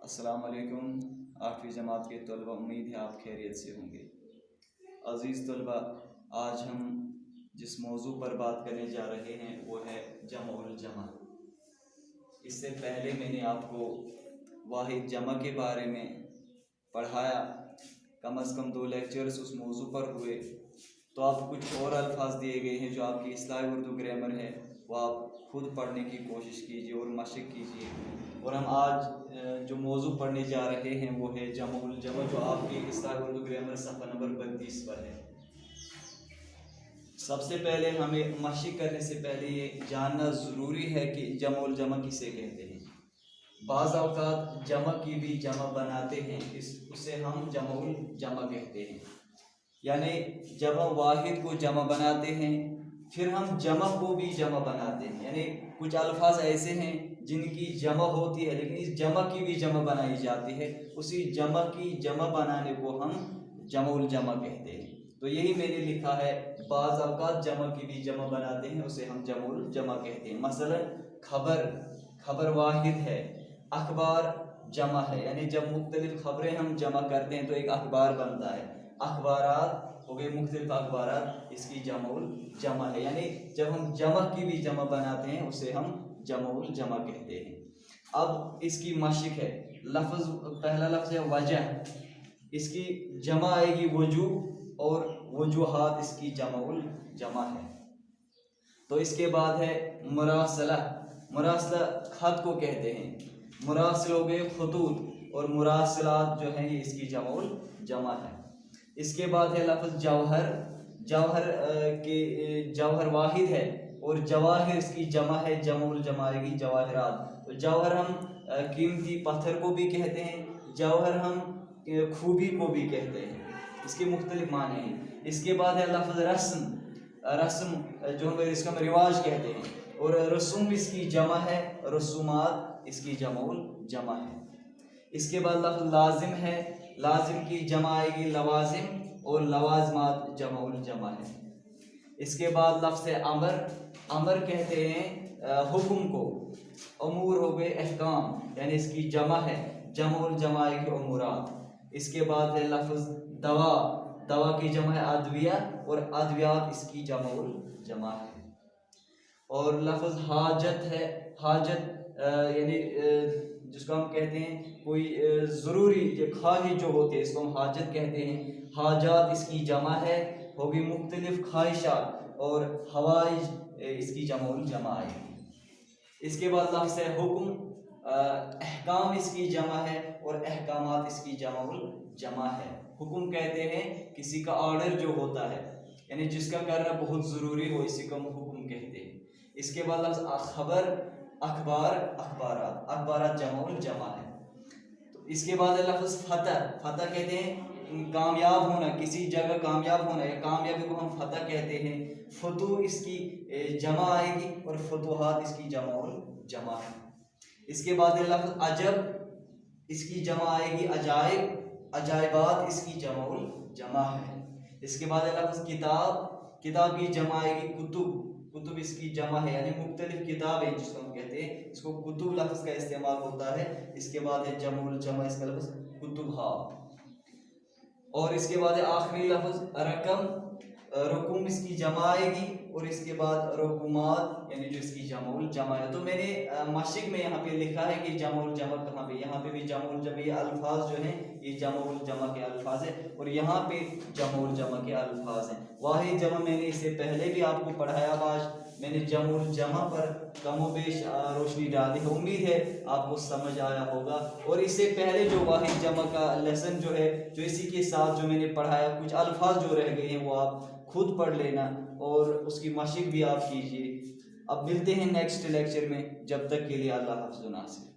अस्सलाम वालेकुम। 8वीं जमात के तलबा, उम्मीद है आप खैरियत से होंगे। अज़ीज़ तलबा, आज हम जिस मौजू पर बात करने जा रहे हैं वो है जमउल जमा। इससे पहले मैंने आपको वाहिद जमा के बारे में पढ़ाया, कम अज़ कम 2 लेक्चर्स उस मौजू पर हुए। तो आप कुछ और अल्फाज दिए गए हैं जो आपकी इस्लाही उर्दू ग्रामर है, वो आप खुद पढ़ने की कोशिश कीजिए और मशक कीजिए। और हम आज जो मौजू पढ़ने जा रहे हैं वो है जमउल जमा, जो आपकी इस्लाही उर्दू ग्रामर सफ़ा नंबर 32 पर है। सबसे पहले हमें मशक करने से पहले ये जानना ज़रूरी है कि जमउल जमा किसे कहते हैं। बाज़ औक़ात जमा की भी जमा बनाते हैं, उसे हम जमउल जमा कहते हैं। यानी जब हम वाहिद को जमा बनाते हैं फिर हम जमा को भी जमा बनाते हैं। यानी कुछ अल्फाज ऐसे हैं जिनकी जमा होती है लेकिन इस जमा की भी जमा बनाई जाती है, उसी जमा की जमा बनाने को हम जमउल जमा कहते हैं। तो यही मैंने लिखा है, बाज़ औक़ात जमा की भी जमा बनाते हैं, उसे हम जमउल जमा कहते हैं। मसलन खबर वाहिद है, अखबार जमा है। यानी जब मुख्तलिफ खबरें हम जमा करते हैं तो एक अखबार बनता है। अखबारात हो गए मुख्तलिफ अखबारात, इसकी जमउल जमा है। यानी जब हम जमा की भी जमा बनाते हैं उसे हम जमउल जमा कहते हैं। अब इसकी मशक है। पहला लफ्ज़ है वजह, इसकी जमा आएगी वजूह और वजूहात इसकी जमउल जमा है। तो इसके बाद है मुरासला। मुरासला खत को कहते हैं। मुरासिल हो गए खतूत और मुरासिलात जो है ये इसकी जमउल जमा है। इसके बाद है लफ्ज़ जौहर। जौहर वाहिद है और जवाहिर इसकी जमा है, जमउल जमा आएगी जवाहिरात। तो जौहर हम कीमती पत्थर को भी कहते हैं, जौहर हम खूबी को भी कहते हैं, इसके मुख्तलिफ माने हैं। इसके बाद है लफ्ज़ रस्म जो हम इसका हम रिवाज कहते हैं, और रसूम इसकी जमा है, रसूमात इसकी जमउल जमा है। इसके बाद लफ्ज़ लाजिम है, लाजिम की जमा आएगी लवाजिम और लवाजमात जमउल जमा है। इसके बाद लफ्ज़ अमर कहते हैं हुक्म को। अमूर हो गए अहकाम, यानी इसकी जमा है, जमउल जमा आएगी उमूरात। इसके बाद है लफ्ज़ दवा की जमा है अद्विया और अद्वियात इसकी जमउल जमा है। और लफ्ज़ हाजत है, हाजत यानी जिसको हम कहते हैं कोई ज़रूरी ख्वाहिश जो होती है इसको हम हाजत कहते हैं। हाजात इसकी जमा है, होगी मुख्तलिफ ख्वाहिशात, और हवाइज इसकी जमउल जमा आएगी। इसके बाद लफ्ज़ है हुक्म, अहकाम इसकी जमा है और अहकामात इसकी जमउल जमा है। हुक्म कहते हैं किसी का ऑर्डर जो होता है, यानी जिसका करना बहुत ज़रूरी हो, इसी को हम हुक्म कहते हैं। इसके बाद लफ्ज़ खबर, अखबार, अखबारात जमउल जमा है। तो इसके बाद है लफ्ज़ फतह कहते हैं कामयाब होना, किसी जगह कामयाब होना, या कामयाबी को हम फतह कहते हैं। फतू इसकी जमा आएगी और फतूहात इसकी जमउल जमा है। इसके बाद है लफ्ज़ अजब, इसकी जमा आएगी अजाइब, अजाइबात इसकी जमउल जमा है। इसके बाद है लफ्ज़ किताब की जमा आएगी कुतुब इसकी जमा है, यानी मुख्तलिफ किताबें जिसको हम कहते हैं, इसको कुतुब लफ्ज़ का इस्तेमाल होता है। इसके बाद है जमउल जमा, इसका लफ्ज़ कुतुबहा। और इसके बाद है आखिरी लफ्ज़ रकम इसकी जमा आएगी, और इसके बाद रकुमात यानी जो इसकी जमउल जमा है। तो मैंने मशक में यहाँ पे लिखा है कि जमउल जमा कहाँ पे, यहाँ पे भी जमउल जमा, ये अल्फाज जो हैं ये जमउल जमा के अल्फाज है, और यहाँ पे जमउल जमा के अल्फाज हैं। वाहिद जमा मैंने इससे पहले भी आपको पढ़ाया, आज मैंने जमउल जमा पर कमोबेश रोशनी डाली है। उम्मीद है आपको समझ आया होगा। और इससे पहले जो वाहिद जमा का लेसन जो है, जो इसी के साथ जो मैंने पढ़ाया, कुछ अल्फाज जो रह गए हैं वो आप खुद पढ़ लेना और उसकी मशक भी आप कीजिए। अब मिलते हैं नेक्स्ट लेक्चर में, जब तक के लिए अल्लाह हाफ़िज़।